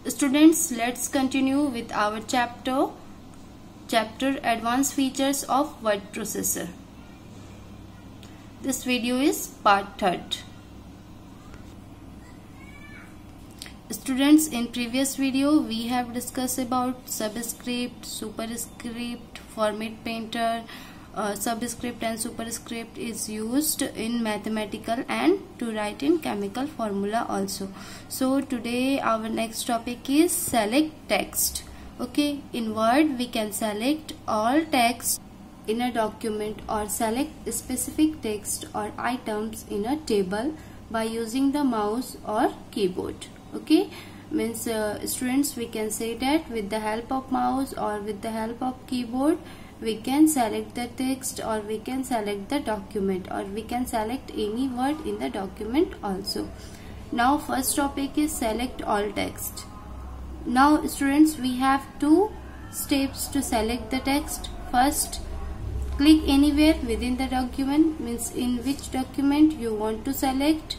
Students, let's continue with our chapter Advanced Features of Word Processor. This video is part 3rd. Students, in previous video we have discussed about subscript, superscript, format painter. Subscript and superscript is used in mathematical and to write in chemical formula also. So today our next topic is select text. Okay, in Word we can select all text in a document or select specific text or items in a table by using the mouse or keyboard. Okay, means students, we can say that with the help of mouse or with the help of keyboard we can select the text, or we can select the document, or we can select any word in the document also. Now first topic is select all text. Now students, we have 2 steps to select the text. First, click anywhere within the document, means in which document you want to select,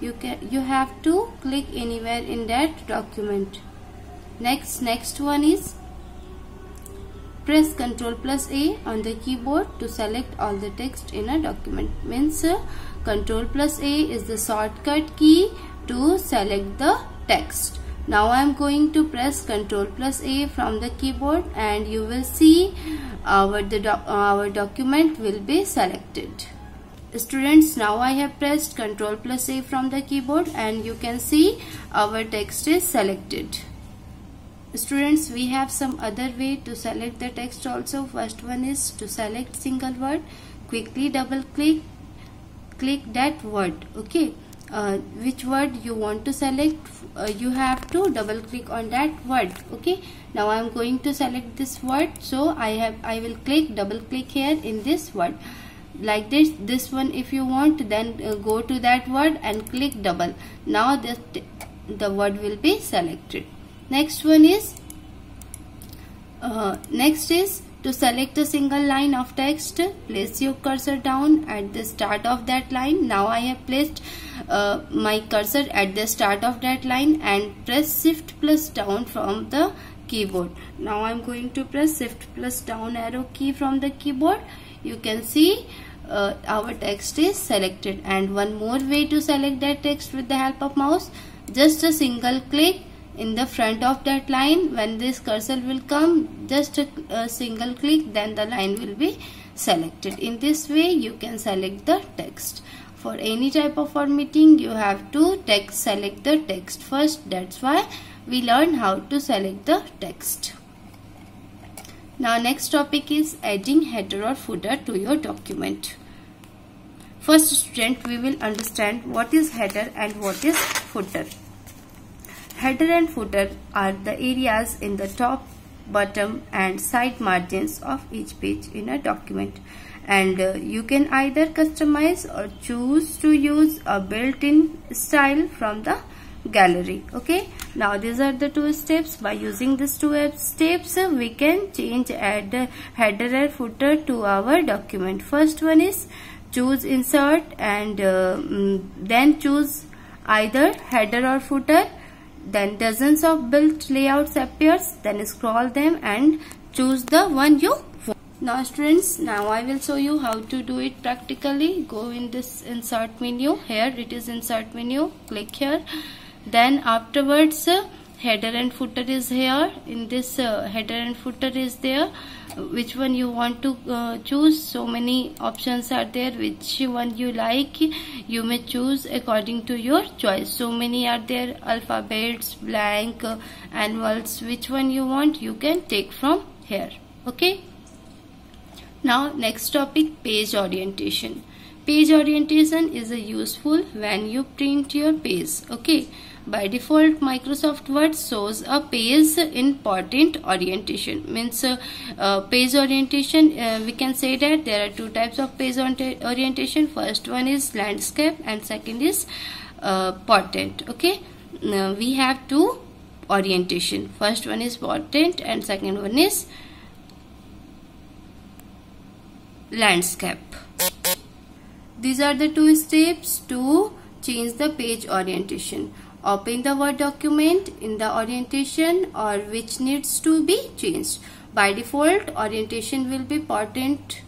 you have to click anywhere in that document. Next one is press Ctrl+A on the keyboard to select all the text in a document. Means Ctrl+A is the shortcut key to select the text. Now I am going to press Ctrl+A from the keyboard and you will see our document will be selected. Students, now I have pressed Ctrl+A from the keyboard and you can see our text is selected. Students, we have some other way to select the text also. First one is to select single word. Quickly double click that word. Okay, which word you want to select, you have to double click on that word. Okay, now I am going to select this word, so I will double click here in this word like this one. If you want, then go to that word and click double. Now the word will be selected. Next is to select a single line of text. Place your cursor down at the start of that line. Now I have placed my cursor at the start of that line and press Shift plus down from the keyboard. Now I am going to press Shift plus down arrow key from the keyboard. You can see our text is selected. And one more way to select that text with the help of mouse, just a single click in the front of that line. When this cursor will come, just a single click, then the line will be selected. In this way you can select the text. For any type of formatting you have to select the text first. That's why we learn how to select the text. Now next topic is adding header or footer to your document. First student, we will understand what is header and what is footer. Header and footer are the areas in the top, bottom and side margins of each page in a document, and you can either customize or choose to use a built-in style from the gallery. Okay, now these are the 2 steps. By using these 2 steps we can add header or footer to our document. First one is choose insert and then choose either header or footer. Then dozens of built layouts appears, then scroll them and choose the one you want. Now students, now I will show you how to do it practically. Go in this insert menu. Here it is insert menu, click here. Then afterwards header and footer is here. In this header and footer is there. Which one you want to choose? So many options are there. Which one you like, you may choose according to your choice. So many are there: alphabets, blank, annuals. Which one you want, you can take from here. Okay, now next topic, page orientation. Page orientation is useful when you print your page. Okay, by default Microsoft Word shows a page important orientation. Means page orientation, we can say that there are 2 types of page orientation. First one is landscape and second is portrait. Okay, we have 2 orientation. First one is portrait and second one is landscape. These are the 2 steps to change the page orientation. Open the Word document in the orientation or which needs to be changed. By default, orientation will be portent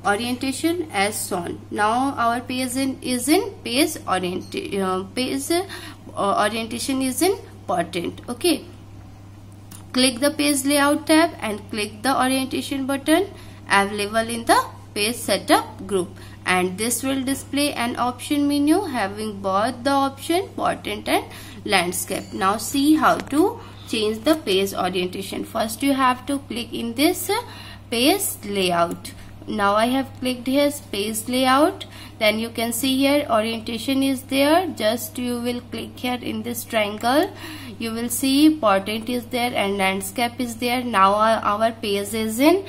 orientation as shown. Now our page is in page orientation is in portent. Okay. Click the page layout tab and click the orientation button available in the page setup group, and this will display an option menu having both the option portent and landscape. Now see how to change the page orientation. First you have to click in this page layout. Now I have clicked here page layout. Then you can see here orientation is there. Just you will click here in this triangle. You will see portent is there and landscape is there. Now our page is in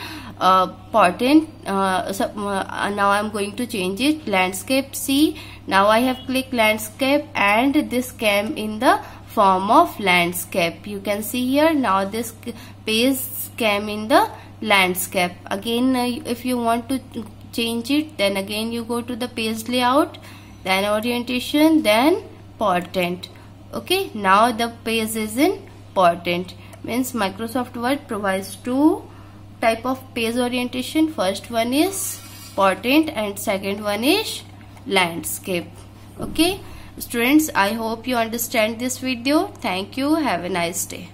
portent. Now I am going to change it landscape. See, now I have clicked landscape and this came in the form of landscape. You can see here now this page came in the landscape. Again, if you want to change it, then again you go to the page layout, then orientation, then portent. Okay, now the page is in portent. Means Microsoft Word provides two type of page orientation. First one is portent and second one is landscape. Okay students, I hope you understand this video. Thank you. Have a nice day.